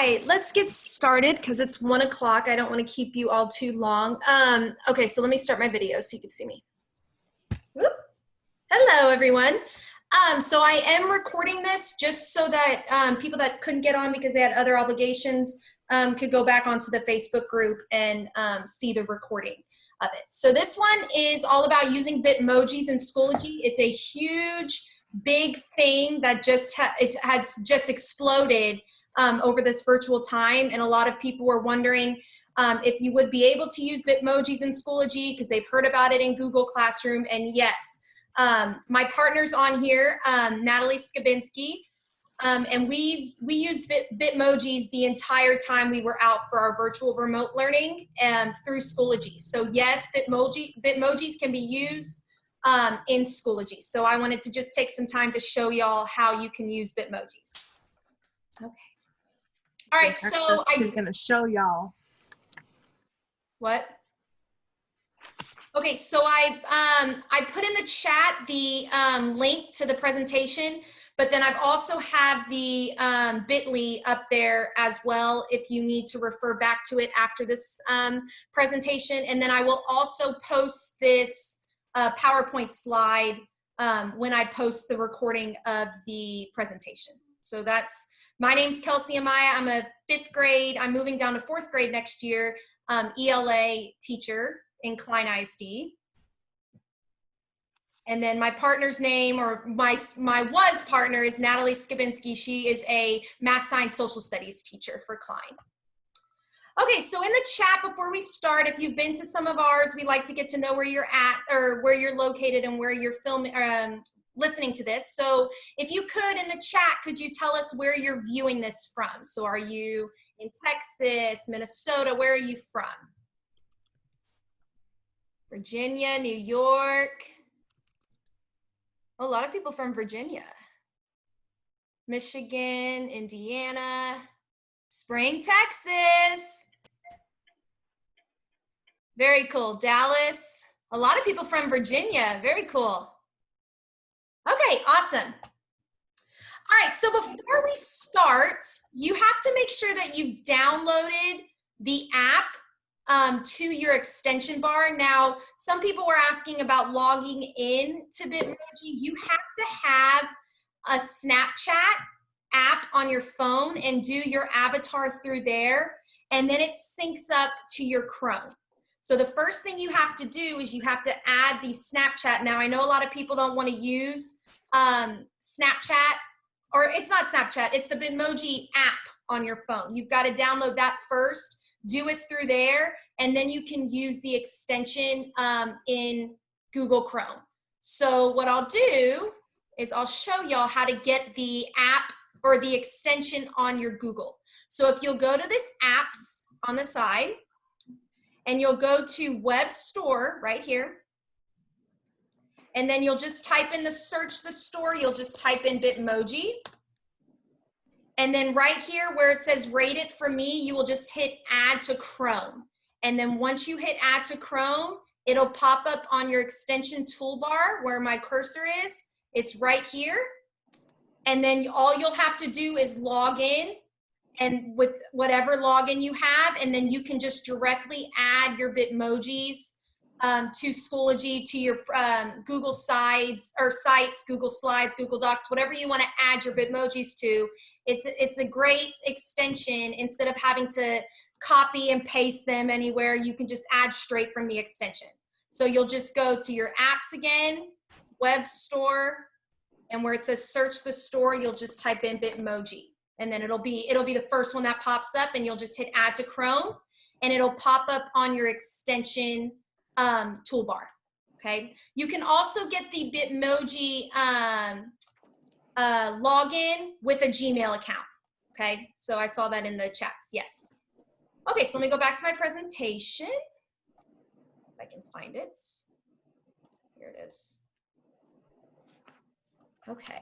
right, let's get started because it's 1 o'clock. I don't want to keep you all too long. Okay, so let me start my video so you can see me. Whoop. Hello, everyone. So I am recording this just so that people that couldn't get on because they had other obligations could go back onto the Facebook group and see the recording of it. So this one is all about using Bitmojis in Schoology. It's a huge, big thing that just has just exploded over this virtual time, and a lot of people were wondering if you would be able to use Bitmojis in Schoology because they've heard about it in Google Classroom. And yes, my partner's on here, Natalie Skabinski, and we used Bitmojis the entire time we were out for our virtual remote learning through Schoology. So yes, Bitmojis can be used in Schoology. So I wanted to just take some time to show y'all how you can use Bitmojis. Okay. All right, so she's going to show y'all. What? Okay, so I put in the chat the link to the presentation, but then I've also have the bit.ly up there as well if you need to refer back to it after this presentation. And then I will also post this PowerPoint slide when I post the recording of the presentation. So that's, my name's Kelsey Amaya. I'm a 5th grade. I'm moving down to 4th grade next year, ELA teacher in Klein ISD. And then my partner's name, or my was partner, is Natalie Skabinski. She is a math science social studies teacher for Klein. Okay, so in the chat before we start, if you've been to some of ours, we like to get to know where you're at or where you're located and where you're listening to this. So if you could, in the chat, could you tell us where you're viewing this from? So are you in Texas, Minnesota? Where are you from? Virginia, New York. A lot of people from Virginia. Michigan, Indiana, Spring, Texas. Very cool. Dallas. A lot of people from Virginia. Very cool. Okay, awesome. All right, so before we start, you have to make sure that you've downloaded the app to your extension bar. Now, some people were asking about logging in to Bitmoji. You have to have a Snapchat app on your phone and do your avatar through there, and then it syncs up to your Chrome. So the first thing you have to do is you have to add the Snapchat. Now, I know a lot of people don't want to use Snapchat, or it's not Snapchat, it's the Bitmoji app on your phone. You've got to download that first, do it through there, and then you can use the extension in Google Chrome. So what I'll do is I'll show y'all how to get the app or the extension on your Google. So if you'll go to this apps on the side, and you'll go to web store right here, and then you'll just type in search the store, you'll just type in Bitmoji. And then right here where it says rate it for me, you will just hit add to Chrome. And then once you hit add to Chrome, it'll pop up on your extension toolbar where my cursor is. It's right here. And then all you'll have to do is log in, and with whatever login you have, and then you can just directly add your Bitmojis to Schoology, to your Google sites, Google Slides, Google Docs, whatever you want to add your Bitmojis to. It's a great extension. Instead of having to copy and paste them anywhere, you can just add straight from the extension. So you'll just go to your apps again, web store, and where it says search the store, you'll just type in Bitmoji. And then it'll be the first one that pops up, and you'll just hit add to Chrome, and it'll pop up on your extension toolbar. Okay. You can also get the Bitmoji login with a Gmail account. Okay. So I saw that in the chats. Yes. Okay. So let me go back to my presentation. If I can find it. Here it is. Okay.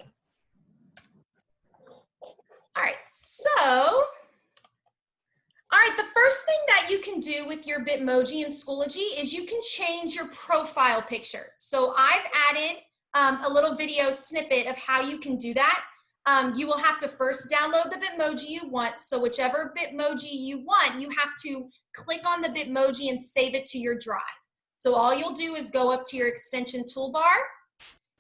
All right, so, the first thing that you can do with your Bitmoji in Schoology is you can change your profile picture. So I've added a little video snippet of how you can do that. you will have to first download the Bitmoji you want. So whichever Bitmoji you want, you have to click on the Bitmoji and save it to your drive. So all you'll do is go up to your extension toolbar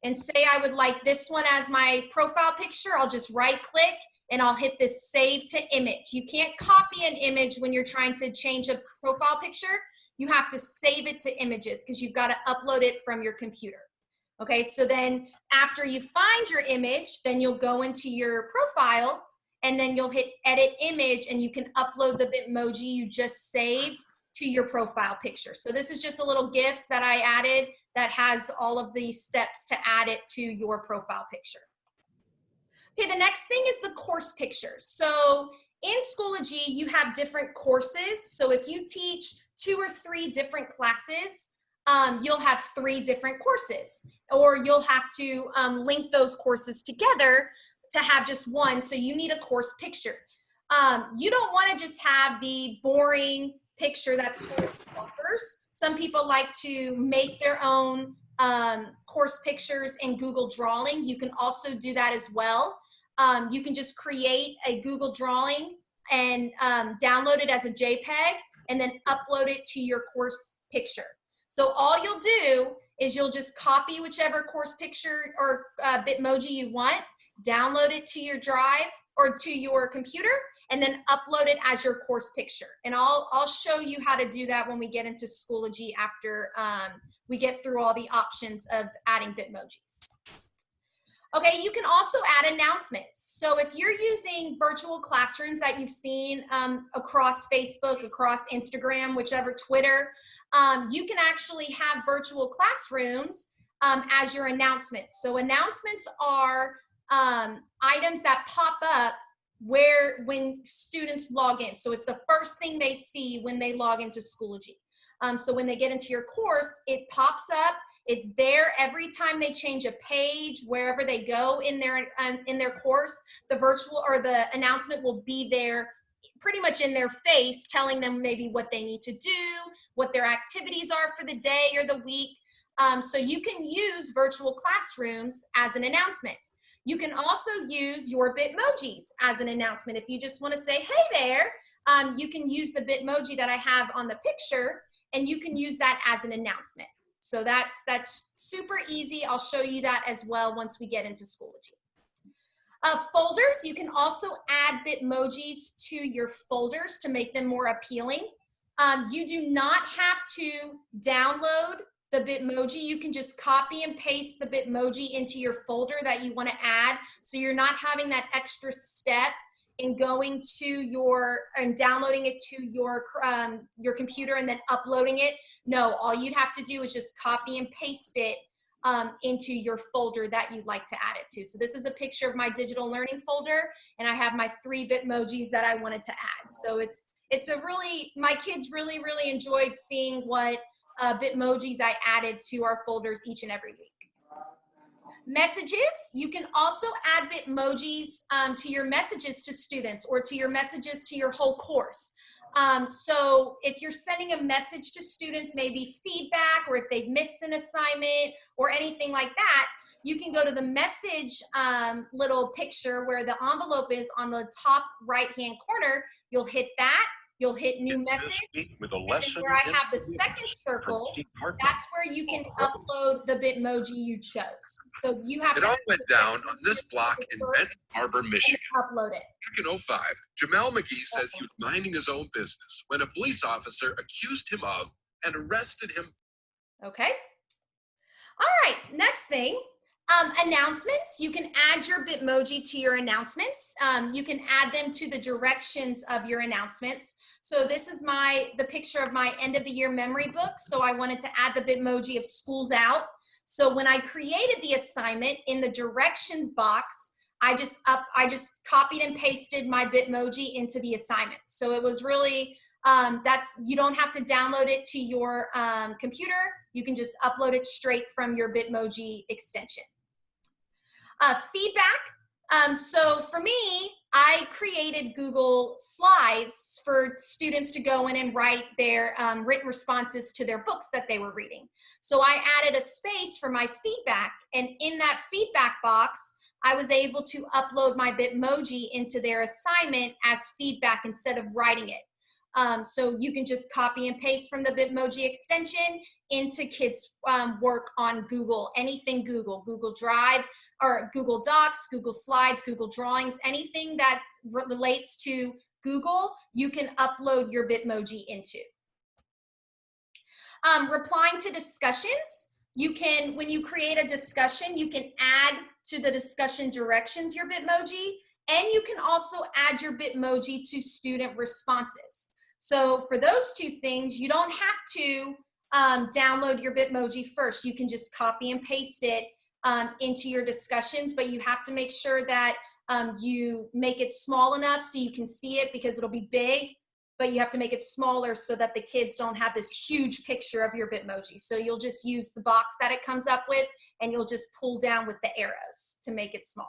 and say I would like this one as my profile picture. I'll just right click and I'll hit this save to image. You can't copy an image when you're trying to change a profile picture. You have to save it to images because you've got to upload it from your computer. Okay, so then after you find your image, then you'll go into your profile and then you'll hit edit image and you can upload the Bitmoji you just saved to your profile picture. So this is just a little GIF that I added that has all of the steps to add it to your profile picture. Okay, the next thing is the course pictures. So in Schoology, you have different courses. So if you teach 2 or 3 different classes, you'll have 3 different courses, or you'll have to link those courses together to have just one. So you need a course picture. You don't want to just have the boring picture that Schoology offers. Some people like to make their own course pictures in Google Drawing. You can also do that as well. You can just create a Google Drawing and download it as a JPEG and then upload it to your course picture. So all you'll do is you'll just copy whichever course picture or Bitmoji you want, download it to your drive or to your computer, and then upload it as your course picture. And I'll show you how to do that when we get into Schoology after we get through all the options of adding Bitmojis. Okay, you can also add announcements. So if you're using virtual classrooms that you've seen across Facebook, across Instagram, whichever, Twitter, you can actually have virtual classrooms as your announcements. So announcements are items that pop up when students log in. So it's the first thing they see when they log into Schoology. So when they get into your course, it pops up. It's there every time they change a page, wherever they go in their course, the virtual or the announcement will be there pretty much in their face, telling them maybe what they need to do, what their activities are for the day or the week. So you can use virtual classrooms as an announcement. You can also use your Bitmojis as an announcement. If you just want to say, hey there, you can use the Bitmoji that I have on the picture, and you can use that as an announcement. So that's super easy. I'll show you that as well once we get into Schoology. Folders, you can also add Bitmojis to your folders to make them more appealing. You do not have to download the Bitmoji. You can just copy and paste the Bitmoji into your folder that you want to add, so you're not having that extra step in going to and downloading it to your computer and then uploading it. No, all you'd have to do is just copy and paste it into your folder that you'd like to add it to. So this is a picture of my digital learning folder, and I have my 3 Bitmojis that I wanted to add. So it's a really, my kids really enjoyed seeing what Bitmojis I added to our folders each and every week. Messages, you can also add Bitmojis to your messages to students or to your messages to your whole course. So if you're sending a message to students, maybe feedback, or if they've missed an assignment or anything like that, you can go to the message little picture where the envelope is on the top right-hand corner. You'll hit that. You'll hit new message, with a lesson where I have the second circle, that's where you can upload the Bitmoji you chose. So you have it all went down on this block in Benton Harbor, Michigan. Upload it. Back in 05, Jamal McGee says he was minding his own business when a police officer accused him of and arrested him. Okay. All right, next thing. Announcements, you can add your Bitmoji to your announcements. You can add them to the directions of your announcements. So this is the picture of my end of the year memory book. So I wanted to add the Bitmoji of school's out. So when I created the assignment in the directions box, I just copied and pasted my Bitmoji into the assignment. So it was really, you don't have to download it to your computer. You can just upload it straight from your Bitmoji extension. Feedback. So for me, I created Google Slides for students to go in and write their written responses to their books that they were reading. So I added a space for my feedback, and in that feedback box, I was able to upload my Bitmoji into their assignment as feedback instead of writing it. So you can just copy and paste from the Bitmoji extension into kids' work on Google, anything Google, Google Drive, or Google Docs, Google Slides, Google Drawings, anything that relates to Google, you can upload your Bitmoji into. Replying to discussions, you can, when you create a discussion, you can add to the discussion directions your Bitmoji, and you can also add your Bitmoji to student responses. So for those two things, you don't have to download your Bitmoji first. You can just copy and paste it into your discussions, but you have to make sure that you make it small enough so you can see it, because it'll be big, but you have to make it smaller so that the kids don't have this huge picture of your Bitmoji. So you'll just use the box that it comes up with, and you'll just pull down with the arrows to make it smaller.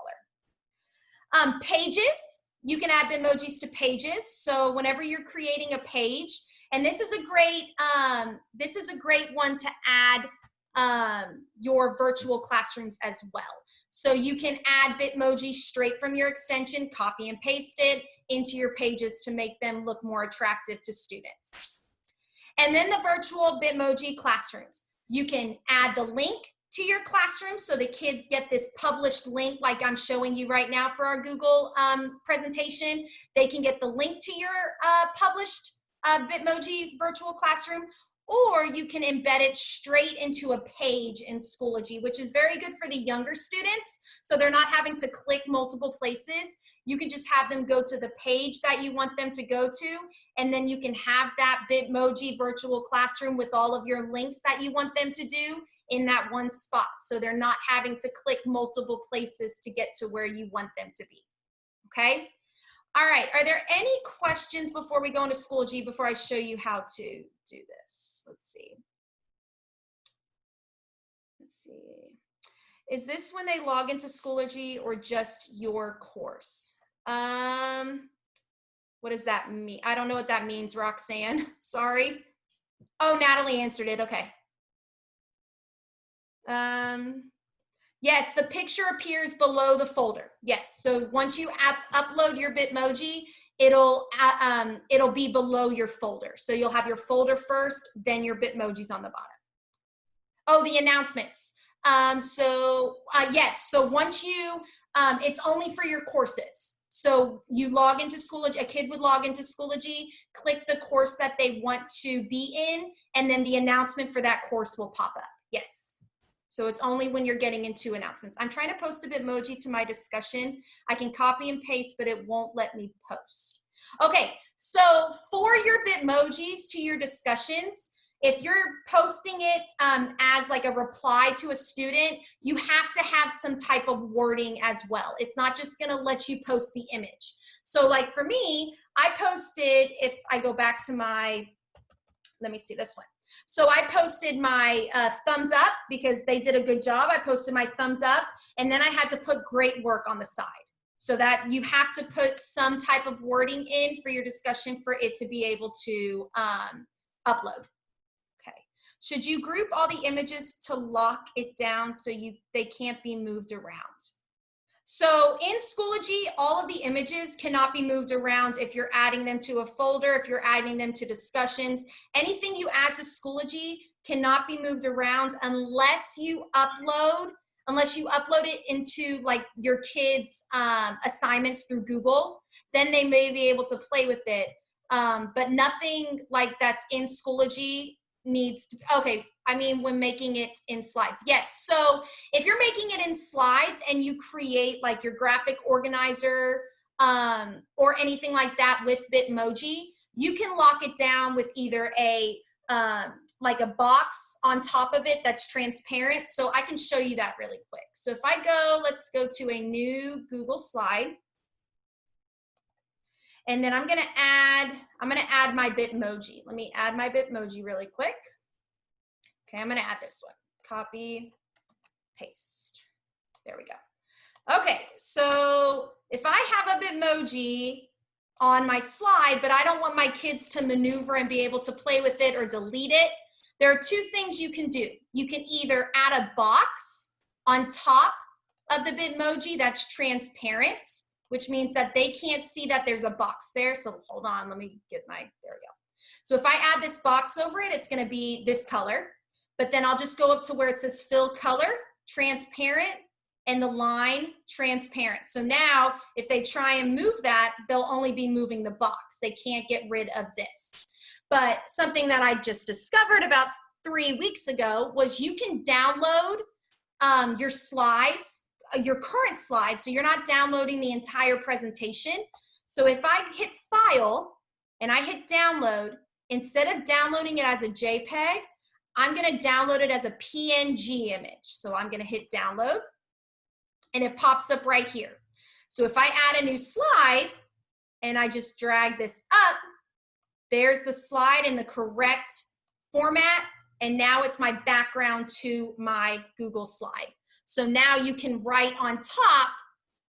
Pages, you can add Bitmojis to pages. So whenever you're creating a page, and this is a great one to add your virtual classrooms as well. So you can add Bitmoji straight from your extension, copy and paste it into your pages to make them look more attractive to students. And then the virtual Bitmoji classrooms. You can add the link to your classroom so the kids get this published link like I'm showing you right now for our Google presentation. They can get the link to your published Bitmoji virtual classroom, or you can embed it straight into a page in Schoology, which is very good for the younger students, so they're not having to click multiple places. You can just have them go to the page that you want them to go to, and then you can have that Bitmoji virtual classroom with all of your links that you want them to do in that one spot, so they're not having to click multiple places to get to where you want them to be, okay? All right, are there any questions before we go into Schoology before I show you how to do this? Let's see. Is this when they log into Schoology or just your course? What does that mean? I don't know what that means, Roxanne. Sorry. Oh, Natalie answered it. Okay. Yes, the picture appears below the folder. Yes, so once you upload your Bitmoji, it'll be below your folder. So you'll have your folder first, then your Bitmojis on the bottom. Oh, the announcements. Yes, so once you, it's only for your courses. So you log into Schoology, a kid would log into Schoology, click the course that they want to be in, and then the announcement for that course will pop up. Yes. So it's only when you're getting into announcements. I'm trying to post a Bitmoji to my discussion. I can copy and paste, but it won't let me post. Okay, so for your Bitmojis to your discussions, if you're posting it as like a reply to a student, you have to have some type of wording as well. It's not just gonna let you post the image. So like for me, I posted, if I go back to my, let me see this one. So I posted my thumbs up because they did a good job. I posted my thumbs up, and then I had to put great work on the side. So that you have to put some type of wording in for your discussion for it to be able to upload. Okay. Should you group all the images to lock it down so they can't be moved around? So in Schoology, all of the images cannot be moved around if you're adding them to a folder, if you're adding them to discussions. Anything you add to Schoology cannot be moved around unless you upload it into like your kids' assignments through Google. Then they may be able to play with it. But nothing like that's in Schoology needs to, okay, I mean when making it in slides. Yes, so if you're making it in slides and you create like your graphic organizer or anything like that with Bitmoji, you can lock it down with either a like a box on top of it that's transparent. So I can show you that really quick. So if I go, let's go to a new Google slide. And then I'm gonna add my Bitmoji. Let me add my Bitmoji really quick. Okay, I'm gonna add this one. Copy, paste. There we go. Okay, so if I have a Bitmoji on my slide, but I don't want my kids to maneuver and be able to play with it or delete it, there are two things you can do. You can either add a box on top of the Bitmoji that's transparent, which means that they can't see that there's a box there. So hold on, let me get my, there we go. So if I add this box over it, it's gonna be this color, but then I'll just go up to where it says fill color, transparent, and the line transparent. So now if they try and move that, they'll only be moving the box. They can't get rid of this. But something that I just discovered about 3 weeks ago was you can download your slides, your current slides, so you're not downloading the entire presentation. So if I hit file and I hit download, instead of downloading it as a JPEG, I'm gonna download it as a PNG image. So I'm gonna hit download and it pops up right here. So if I add a new slide and I just drag this up, there's the slide in the correct format, and now it's my background to my Google slide. So now you can write on top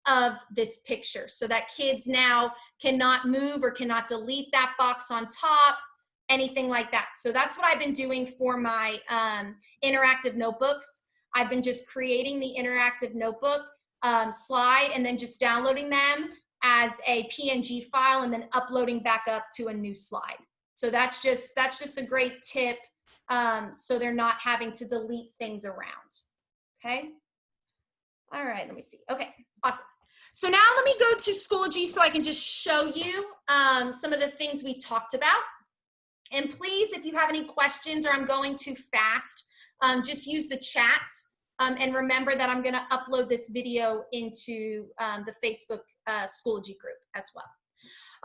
of this picture so that kids now cannot move or cannot delete that box on top, anything like that. So that's what I've been doing for my interactive notebooks. I've been just creating the interactive notebook slide and then just downloading them as a PNG file and then uploading back up to a new slide. So that's just a great tip, so they're not having to delete things around. Okay. All right, let me see. Okay, awesome. So now let me go to Schoology so I can just show you some of the things we talked about. And please, if you have any questions or I'm going too fast, just use the chat. And remember that I'm going to upload this video into the Facebook Schoology group as well.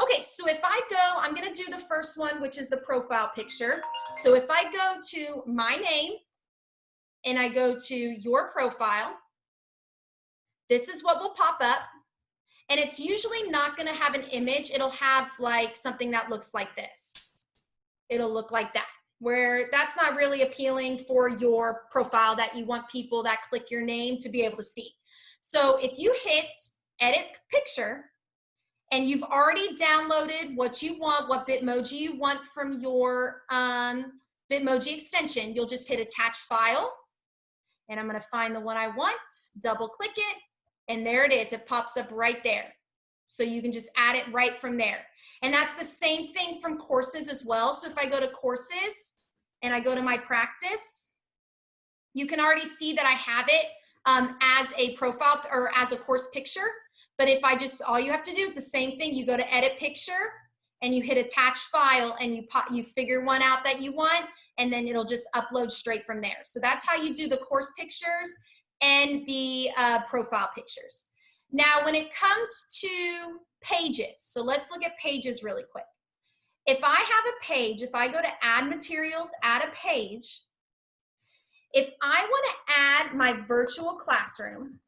Okay, so if I go, I'm going to do the first one, which is the profile picture. So if I go to my name and I go to your profile, this is what will pop up. And it's usually not going to have an image. It'll have like something that looks like this. It'll look like that, where that's not really appealing for your profile that you want people that click your name to be able to see. So if you hit edit picture and you've already downloaded what you want, what Bitmoji you want from your Bitmoji extension, you'll just hit attach file. And I'm going to find the one I want, double click it, and there it is. It pops up right there. So you can just add it right from there. And that's the same thing from courses as well. So if I go to courses and I go to my practice, you can already see that I have it as a profile or as a course picture. But if I just, all you have to do is the same thing. You go to edit picture and you hit attach file and you figure one out that you want, and then it'll just upload straight from there. So that's how you do the course pictures and the profile pictures. Now, when it comes to pages, so let's look at pages really quick. If I have a page, if I go to add materials, add a page, if I want to add my virtual classroom,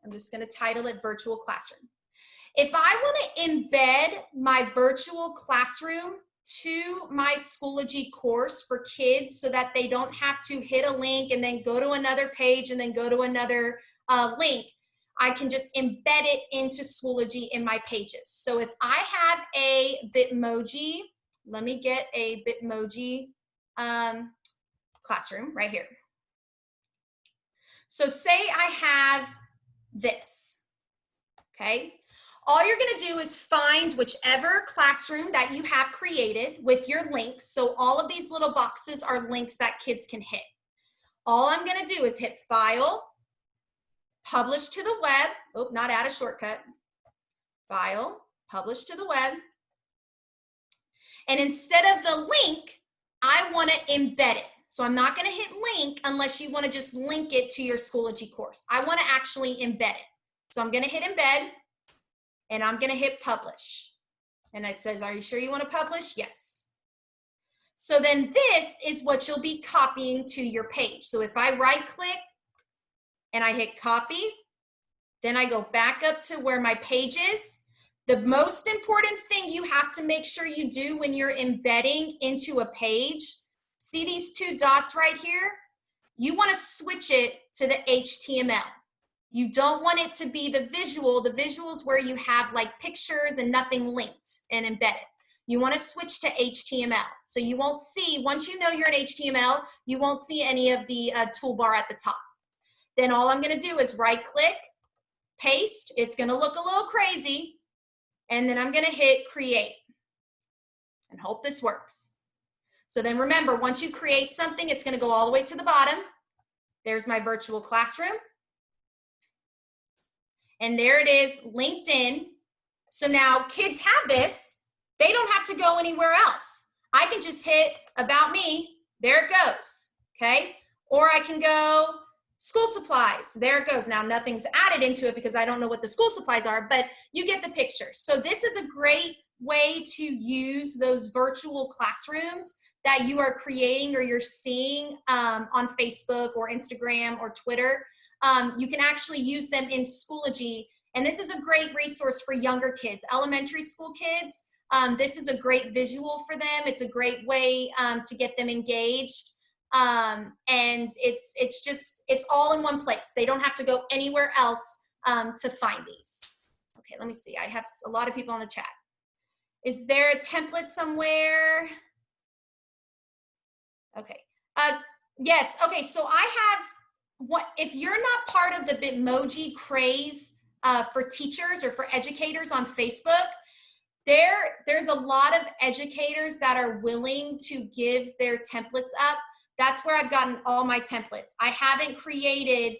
I'm just going to title it virtual classroom. If I want to embed my virtual classroom to my Schoology course for kids so that they don't have to hit a link and then go to another page and then go to another link, I can just embed it into Schoology in my pages. So if I have a Bitmoji, let me get a Bitmoji classroom right here. So say I have this, okay? All you're gonna do is find whichever classroom that you have created with your links. So all of these little boxes are links that kids can hit. All I'm gonna do is hit File, Publish to the web. Oh, not add a shortcut. File, Publish to the web. And instead of the link, I wanna embed it. So I'm not gonna hit link unless you wanna just link it to your Schoology course. I wanna actually embed it. So I'm gonna hit embed, and I'm gonna hit publish. And it says, are you sure you wanna publish? Yes. So then this is what you'll be copying to your page. So if I right click and I hit copy, then I go back up to where my page is. The most important thing you have to make sure you do when you're embedding into a page, see these two dots right here? You wanna switch it to the HTML. You don't want it to be the visual. The visual is where you have like pictures and nothing linked and embedded. You want to switch to HTML. So you won't see, once you know you're in HTML, you won't see any of the toolbar at the top. Then all I'm going to do is right click paste. It's gonna look a little crazy. And then I'm gonna hit create and hope this works. So then remember, once you create something, it's gonna go all the way to the bottom. There's my virtual classroom. And there it is, linked in. So now kids have this. They don't have to go anywhere else. I can just hit about me. There it goes, okay? Or I can go school supplies. There it goes. Now nothing's added into it because I don't know what the school supplies are, but you get the picture. So this is a great way to use those virtual classrooms that you are creating or you're seeing on Facebook or Instagram or Twitter. You can actually use them in Schoology. And this is a great resource for younger kids, elementary school kids. This is a great visual for them. It's a great way to get them engaged. And it's all in one place. They don't have to go anywhere else to find these. Okay, let me see. I have a lot of people on the chat. Is there a template somewhere? Okay. Yes. Okay. So I have if you're not part of the Bitmoji craze for teachers or for educators on Facebook, there's a lot of educators that are willing to give their templates up. That's where I've gotten all my templates. I haven't created,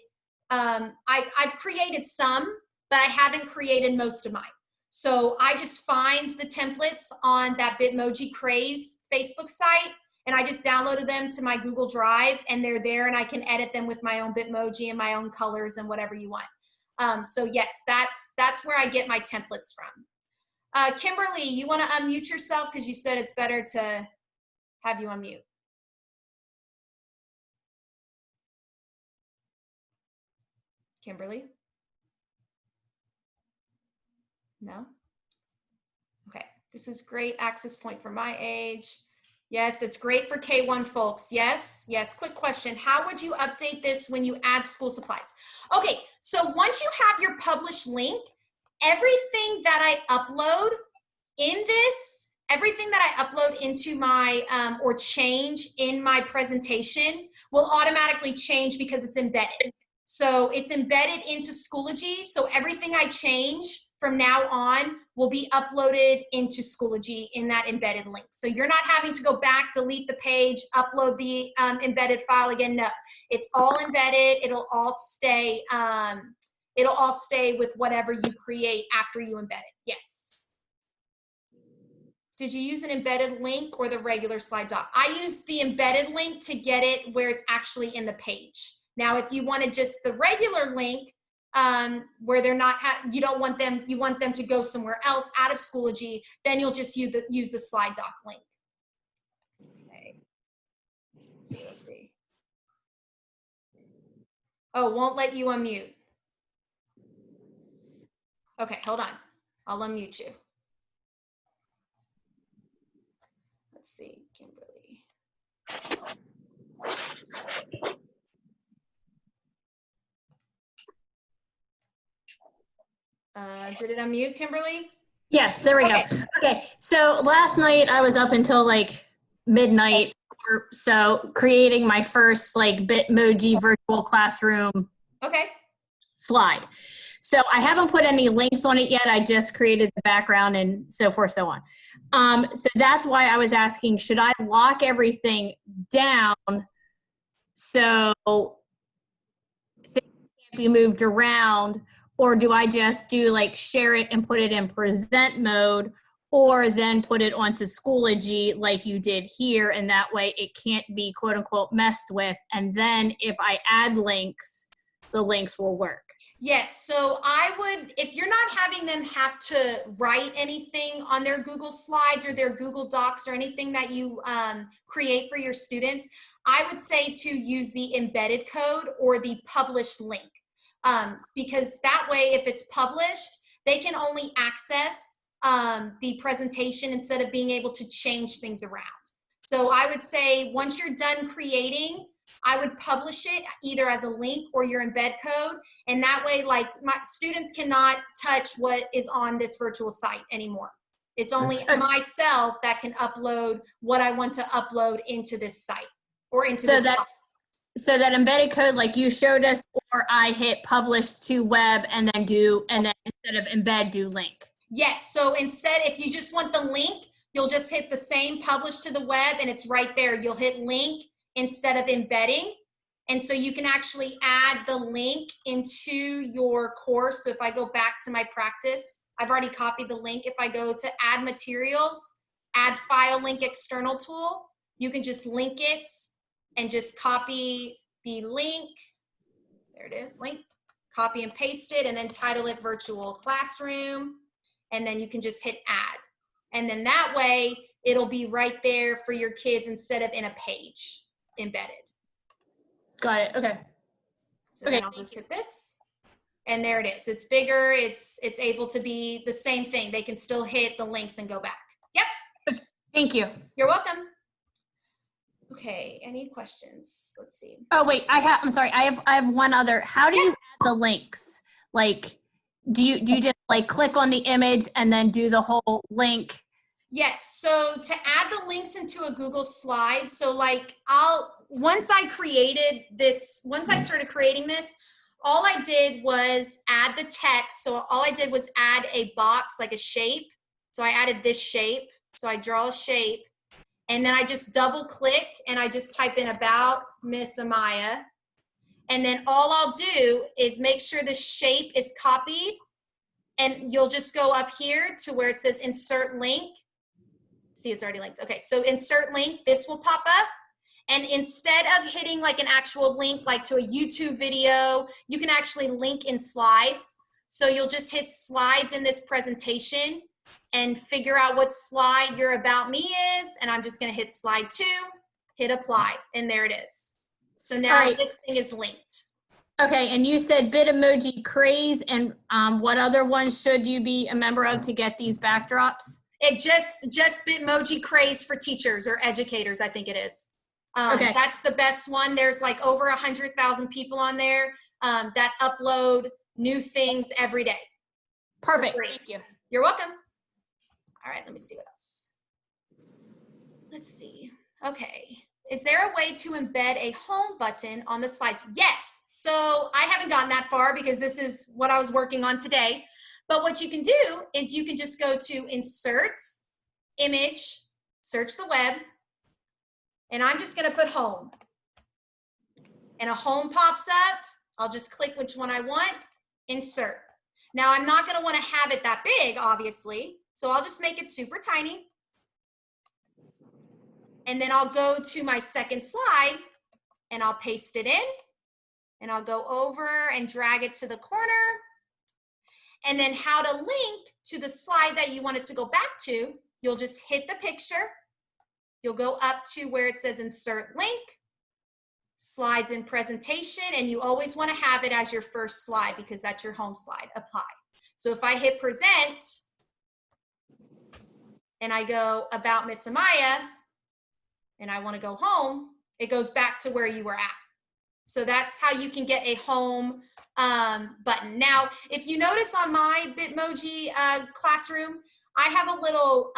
I've created some, but I haven't created most of mine. So I just find the templates on that Bitmoji craze Facebook site, and I just downloaded them to my Google Drive, and they're there, and I can edit them with my own Bitmoji and my own colors and whatever you want. So yes, that's where I get my templates from. Kimberly, you want to unmute yourself because you said it's better to have you unmute. Kimberly? No? Okay, this is great access point for my age. Yes, it's great for K1 folks. Yes, yes. Quick question. How would you update this when you add school supplies? Okay, so once you have your published link, everything that I upload in this, everything that I upload into my, or change in my presentation will automatically change because it's embedded. So it's embedded into Schoology. So everything I change from now on will be uploaded into Schoology in that embedded link. So you're not having to go back, delete the page, upload the embedded file again. No, it's all embedded. It'll all stay with whatever you create after you embed it. Yes. Did you use an embedded link or the regular slide doc? I use the embedded link to get it where it's actually in the page. Now, if you wanted just the regular link, where they're not, you don't want them, you want them to go somewhere else out of Schoology, then you'll just use the slide doc link. Okay. Let's see. Oh, won't let you unmute. Okay, hold on. I'll unmute you. Let's see, Kimberly. Did it unmute, Kimberly? Yes, there we go. Okay, so last night I was up until like midnight or so creating my first like Bitmoji virtual classroom slide. So I haven't put any links on it yet. I just created the background and so forth, so on. So that's why I was asking, should I lock everything down so things can't be moved around? Or do I just do like share it and put it in present mode, or then put it onto Schoology like you did here, and that way it can't be quote unquote messed with, and then if I add links, the links will work? Yes, so I would, if you're not having them have to write anything on their Google Slides or their Google Docs or anything that you create for your students, I would say to use the embedded code or the published link. Because that way, if it's published, they can only access the presentation instead of being able to change things around. So I would say once you're done creating, I would publish it either as a link or your embed code. And that way, like, my students cannot touch what is on this virtual site anymore. It's only myself that can upload what I want to upload into this site or into the sites. So that embedded code, like you showed us, or I hit publish to web and then instead of embed, do link. Yes, so instead, if you just want the link, you'll just hit the same publish to the web and it's right there. You'll hit link instead of embedding. And so you can actually add the link into your course. So if I go back to my practice, I've already copied the link. If I go to add materials, add file link external tool, you can just link it and just copy the link. There it is, link, copy and paste it, and then title it virtual classroom. And then you can just hit add. And then that way it'll be right there for your kids instead of in a page embedded. Got it, okay. So then I'll just hit this and there it is. It's bigger, it's able to be the same thing. They can still hit the links and go back. Yep. Thank you. You're welcome. Okay, any questions? Let's see. Oh wait, I'm sorry, I have one other. How do you add the links? Like, do you just like click on the image and then do the whole link? Yes, so to add the links into a Google slide, so like once I started creating this, all I did was add the text. So all I did was add a box, like a shape. So I added this shape. So I draw a shape and then I just double click and I just type in about Miss Amaya. And then all I'll do is make sure the shape is copied and you'll just go up here to where it says insert link. See, it's already linked. Okay, so insert link, this will pop up. And instead of hitting like an actual link, like to a YouTube video, you can actually link in slides. So you'll just hit slides in this presentation and figure out what slide your about me is. And I'm just gonna hit slide 2, hit apply, and there it is. So now this thing is linked. Okay, and you said Bitmoji Craze, and what other ones should you be a member of to get these backdrops? It just Bitmoji Craze for teachers or educators, I think it is. Okay. That's the best one. There's like over 100,000 people on there that upload new things every day. Perfect, thank you. You're welcome. All right, let me see what else. Let's see. Okay. Is there a way to embed a home button on the slides? Yes. So I haven't gotten that far because this is what I was working on today. But what you can do is you can just go to insert, image, search the web, and I'm just gonna put home. And a home pops up. I'll just click which one I want, insert. Now I'm not gonna wanna have it that big, obviously, so I'll just make it super tiny. And then I'll go to my second slide and I'll paste it in and I'll go over and drag it to the corner. And then how to link to the slide that you want it to go back to, you'll just hit the picture. You'll go up to where it says insert link, slides in presentation, and you always want to have it as your first slide because that's your home slide, apply. So if I hit present and I go about Miss Amaya and I want to go home, it goes back to where you were at. So that's how you can get a home button. Now, if you notice on my Bitmoji classroom, I have a little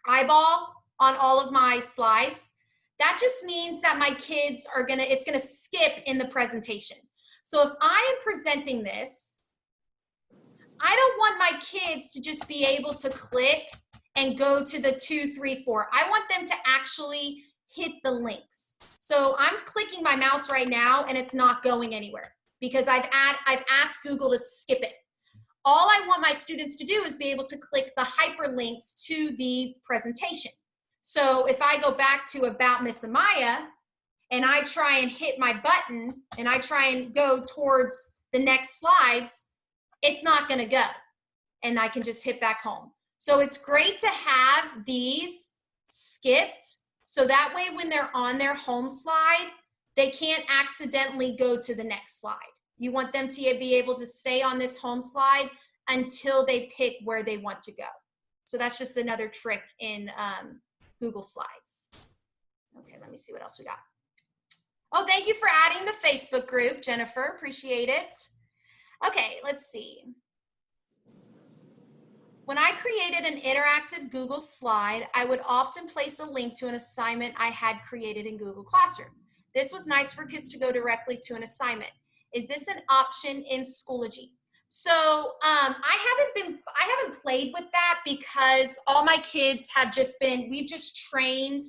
eyeball on all of my slides. That just means that my kids are it's gonna skip in the presentation. So if I am presenting this, I don't want my kids to just be able to click and go to the 2, 3, 4. I want them to actually hit the links. So I'm clicking my mouse right now and it's not going anywhere because I've asked Google to skip it. All I want my students to do is be able to click the hyperlinks to the presentation. So if I go back to about Miss Amaya and I try and hit my button and I try and go towards the next slides, it's not gonna go. And I can just hit back home. So it's great to have these skipped so that way when they're on their home slide, they can't accidentally go to the next slide. You want them to be able to stay on this home slide until they pick where they want to go. So that's just another trick in Google Slides. Okay, let me see what else we got. Oh, thank you for adding the Facebook group, Jennifer, appreciate it. Okay, let's see. When I created an interactive Google slide, I would often place a link to an assignment I had created in Google Classroom. This was nice for kids to go directly to an assignment. Is this an option in Schoology? So I haven't played with that because all my kids have just been, we've just trained.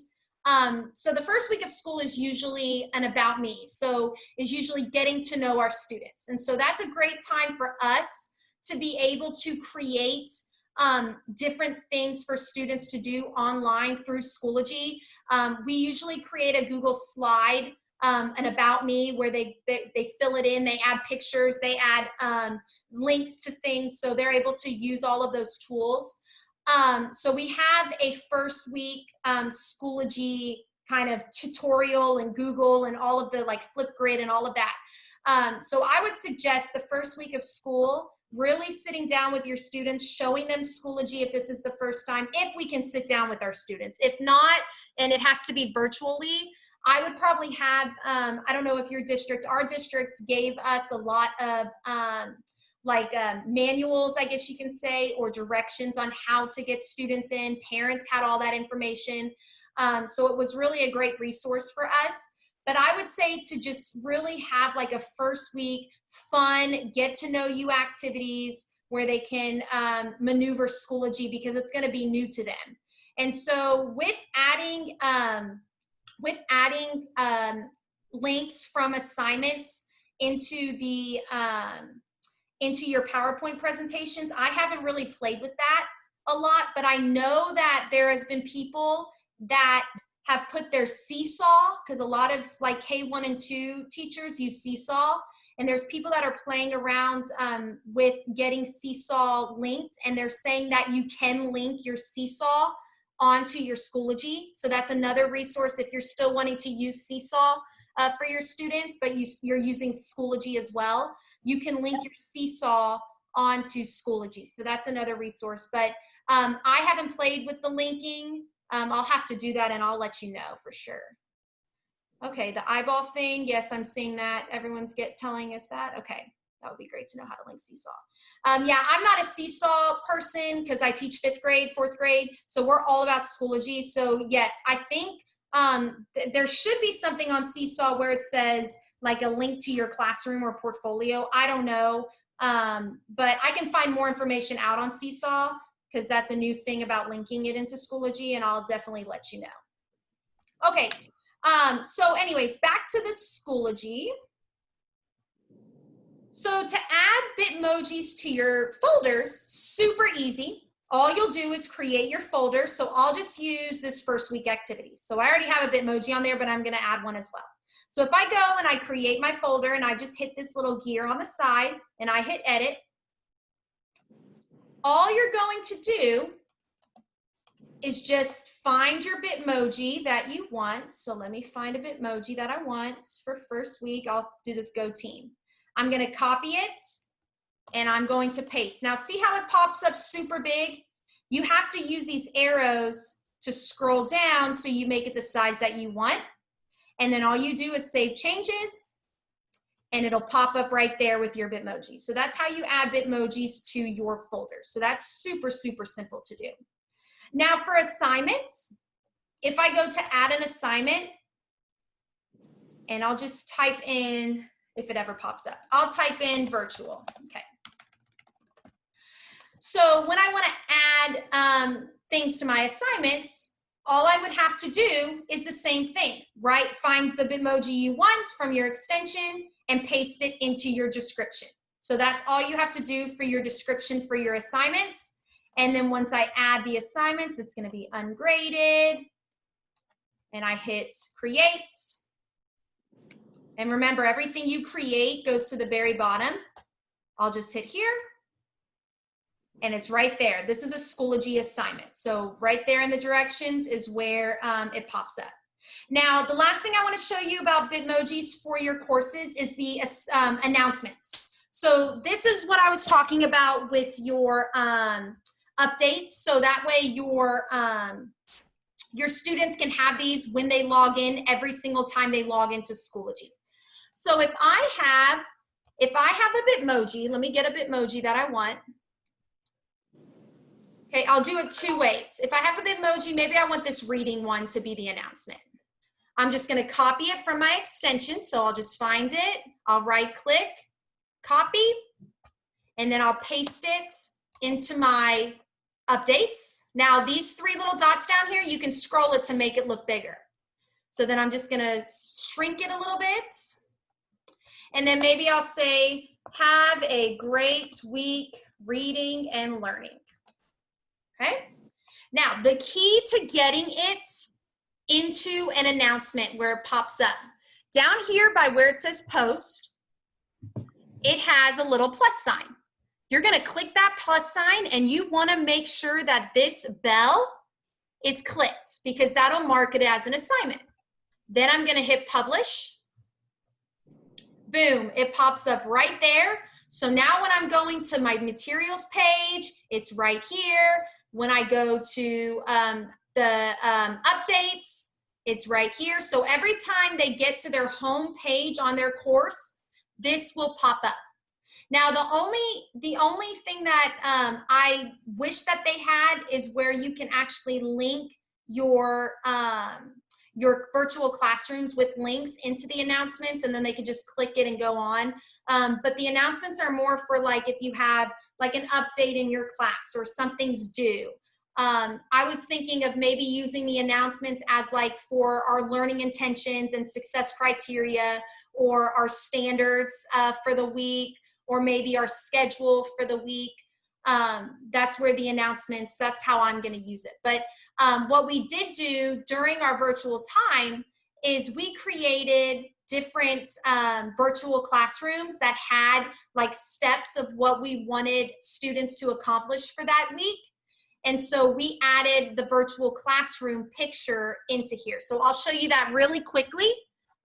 So the first week of school is usually an about me. So is usually getting to know our students. And so that's a great time for us to be able to create different things for students to do online through Schoology. We usually create a Google slide, an about me, where they fill it in, they add pictures, they add links to things, so they're able to use all of those tools. So we have a first week Schoology kind of tutorial and Google and all of the like Flipgrid and all of that. So I would suggest the first week of school, really sitting down with your students, showing them Schoology if this is the first time, if we can sit down with our students. If not, and it has to be virtually, I would probably have, I don't know if your district, our district gave us a lot of manuals, I guess you can say, or directions on how to get students in. Parents had all that information. So it was really a great resource for us. But I would say to just really have like a first week fun, get to know you activities where they can maneuver Schoology, because it's gonna be new to them. And so with adding links from assignments into the into your PowerPoint presentations, I haven't really played with that a lot, but I know that there has been people that have put their Seesaw, because a lot of like K1 and 2 teachers use Seesaw, and there's people that are playing around with getting Seesaw linked, and they're saying that you can link your Seesaw onto your Schoology. So that's another resource if you're still wanting to use Seesaw for your students, but you're using Schoology as well. You can link your Seesaw onto Schoology. So that's another resource. But I haven't played with the linking. I'll have to do that and I'll let you know for sure. Okay, the eyeball thing. Yes, I'm seeing that. Everyone's telling us that. Okay, that would be great to know how to link Seesaw. Yeah, I'm not a Seesaw person because I teach 5th grade, 4th grade. So we're all about Schoology. So yes, I think there should be something on Seesaw where it says like a link to your classroom or portfolio. I don't know, but I can find more information out on Seesaw because that's a new thing about linking it into Schoology, and I'll definitely let you know. Okay, so anyways, back to the Schoology. So to add Bitmojis to your folders, super easy. All you'll do is create your folder. So I'll just use this first week activities. So I already have a Bitmoji on there, but I'm gonna add one as well. So if I go and I create my folder and I just hit this little gear on the side and I hit edit, all you're going to do is just find your Bitmoji that you want. So let me find a Bitmoji that I want for first week. I'll do this Go Team. I'm gonna copy it and I'm going to paste. Now see how it pops up super big? You have to use these arrows to scroll down so you make it the size that you want. And then all you do is save changes and it'll pop up right there with your Bitmoji. So that's how you add Bitmojis to your folder. So that's super, super simple to do. Now for assignments, if I go to add an assignment, and I'll just type in, if it ever pops up, I'll type in virtual, okay. So when I wanna add things to my assignments, all I would have to do is the same thing, right? Find the Bitmoji you want from your extension and paste it into your description. So that's all you have to do for your description for your assignments. And then once I add the assignments, it's gonna be ungraded. And I hit create. And remember, everything you create goes to the very bottom. I'll just hit here. And it's right there. This is a Schoology assignment. So right there in the directions is where it pops up. Now, the last thing I want to show you about Bitmojis for your courses is the announcements. So this is what I was talking about with your updates. So that way your students can have these when they log in every single time they log into Schoology. So if I have a Bitmoji, let me get a Bitmoji that I want. Okay, I'll do it 2 ways. If I have a Bitmoji, maybe I want this reading one to be the announcement. I'm just going to copy it from my extension. So I'll just find it. I'll right click, copy, and then I'll paste it into my updates. Now these 3 little dots down here, you can scroll it to make it look bigger. So then I'm just going to shrink it a little bit. And then maybe I'll say, have a great week reading and learning. Okay. Now, the key to getting it into an announcement where it pops up, down here by where it says post, it has a little plus sign. You're going to click that plus sign and you want to make sure that this bell is clicked because that'll mark it as an assignment. Then I'm going to hit publish. Boom, it pops up right there. So now when I'm going to my materials page, it's right here. When I go to the updates, it's right here. So every time they get to their home page on their course, this will pop up. Now, the only thing that I wish that they had is where you can actually link your virtual classrooms with links into the announcements, and then they can just click it and go on. But the announcements are more for like if you have like an update in your class or something's due. I was thinking of maybe using the announcements as like for our learning intentions and success criteria or our standards for the week, or maybe our schedule for the week. That's where the announcements, that's how I'm going to use it. But what we did do during our virtual time is we created different virtual classrooms that had like steps of what we wanted students to accomplish for that week. And so we added the virtual classroom picture into here. So I'll show you that really quickly.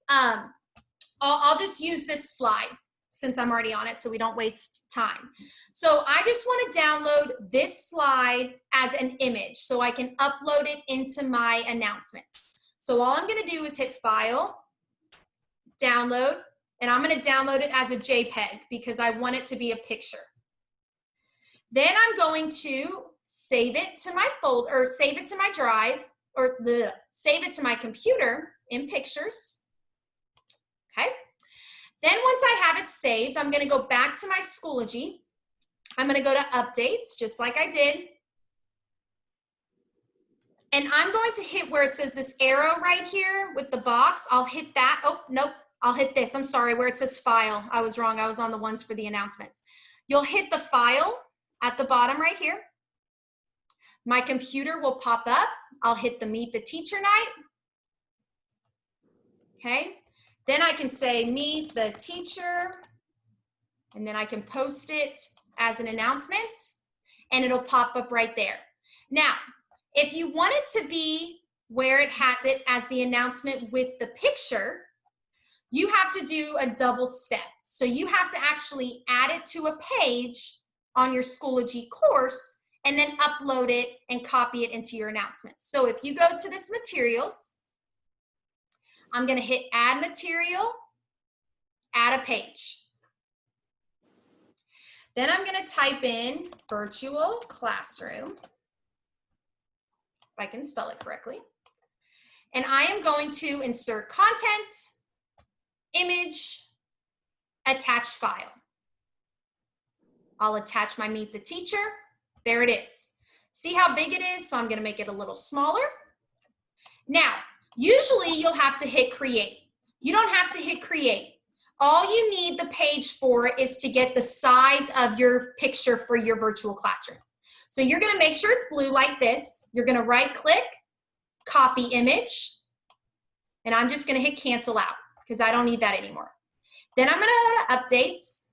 I'll just use this slide since I'm already on it so we don't waste time. So I just want to download this slide as an image so I can upload it into my announcements. So all I'm going to do is hit File, Download, and I'm going to download it as a JPEG because I want it to be a picture. Then I'm going to save it to my folder, or save it to my drive, or save it to my computer in Pictures. Okay. Then once I have it saved, I'm going to go back to my Schoology. I'm going to go to Updates, just like I did. And I'm going to hit where it says this arrow right here with the box. I'll hit that. Oh, nope. I'll hit this. I'm sorry, where it says File. I was wrong. I was on the ones for the announcements. You'll hit the File at the bottom right here. My computer will pop up. I'll hit the Meet the Teacher Night. Okay. Then I can say Meet the Teacher, and then I can post it as an announcement, and it'll pop up right there. Now, if you want it to be where it has it as the announcement with the picture, you have to do a double step. So you have to actually add it to a page on your Schoology course and then upload it and copy it into your announcements. So if you go to this materials, I'm going to hit Add Material, Add a Page. Then I'm going to type in Virtual Classroom, if I can spell it correctly. And I am going to insert content, image, attach file. I'll attach my Meet the Teacher. There it is. See how big it is? So I'm going to make it a little smaller. Now, usually you'll have to hit Create. You don't have to hit Create. All you need the page for is to get the size of your picture for your virtual classroom. So you're going to make sure it's blue like this. You're going to right click, copy image, and I'm just going to hit cancel out because I don't need that anymore. Then I'm going to go to Updates.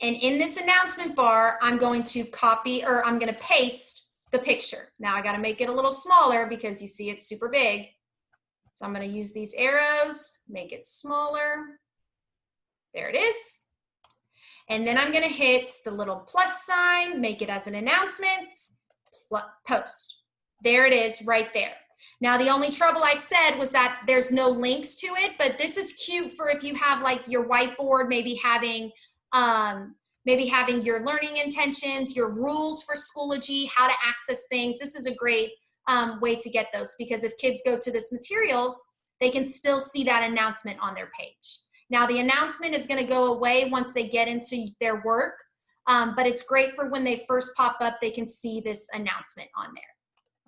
And in this announcement bar, I'm going to copy, or I'm going to paste the picture. Now I got to make it a little smaller because you see it's super big. So I'm going to use these arrows, make it smaller. There it is. And then I'm going to hit the little plus sign, make it as an announcement, post. There it is right there. Now the only trouble I said was that there's no links to it, but this is cute for if you have like your whiteboard, maybe having your learning intentions, your rules for Schoology, how to access things. This is a great way to get those, because if kids go to this materials, they can still see that announcement on their page. Now, the announcement is going to go away once they get into their work, but it's great for when they first pop up, they can see this announcement on there.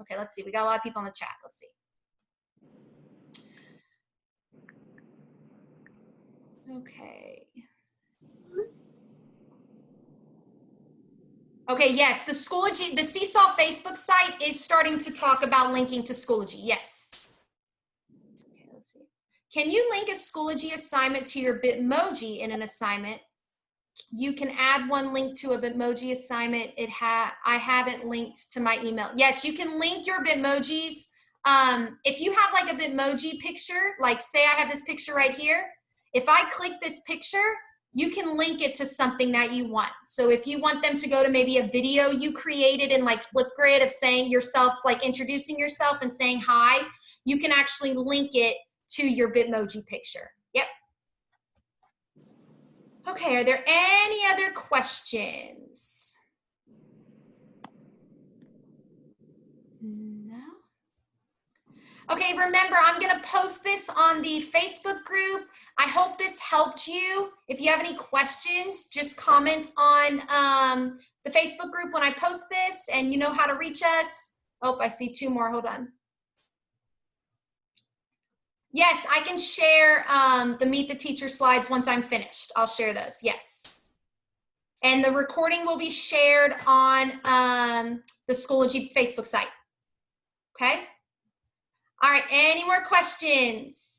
Okay, let's see. We got a lot of people in the chat. Let's see. Okay. Okay, yes, the Schoology, the Seesaw Facebook site is starting to talk about linking to Schoology, yes. Okay, let's see. Can you link a Schoology assignment to your Bitmoji in an assignment? You can add one link to a Bitmoji assignment. I have it linked to my email. Yes, you can link your Bitmojis. If you have like a Bitmoji picture, like say I have this picture right here, if I click this picture, you can link it to something that you want. So if you want them to go to maybe a video you created in like Flipgrid of saying yourself, like introducing yourself and saying hi, you can actually link it to your Bitmoji picture. Yep. Okay, are there any other questions? No? Okay, remember, I'm gonna post this on the Facebook group. I hope this helped you. If you have any questions, just comment on the Facebook group when I post this, and you know how to reach us. Oh, I see two more, hold on. Yes, I can share the Meet the Teacher slides once I'm finished. I'll share those, yes. And the recording will be shared on the Schoology Facebook site, okay? All right, any more questions?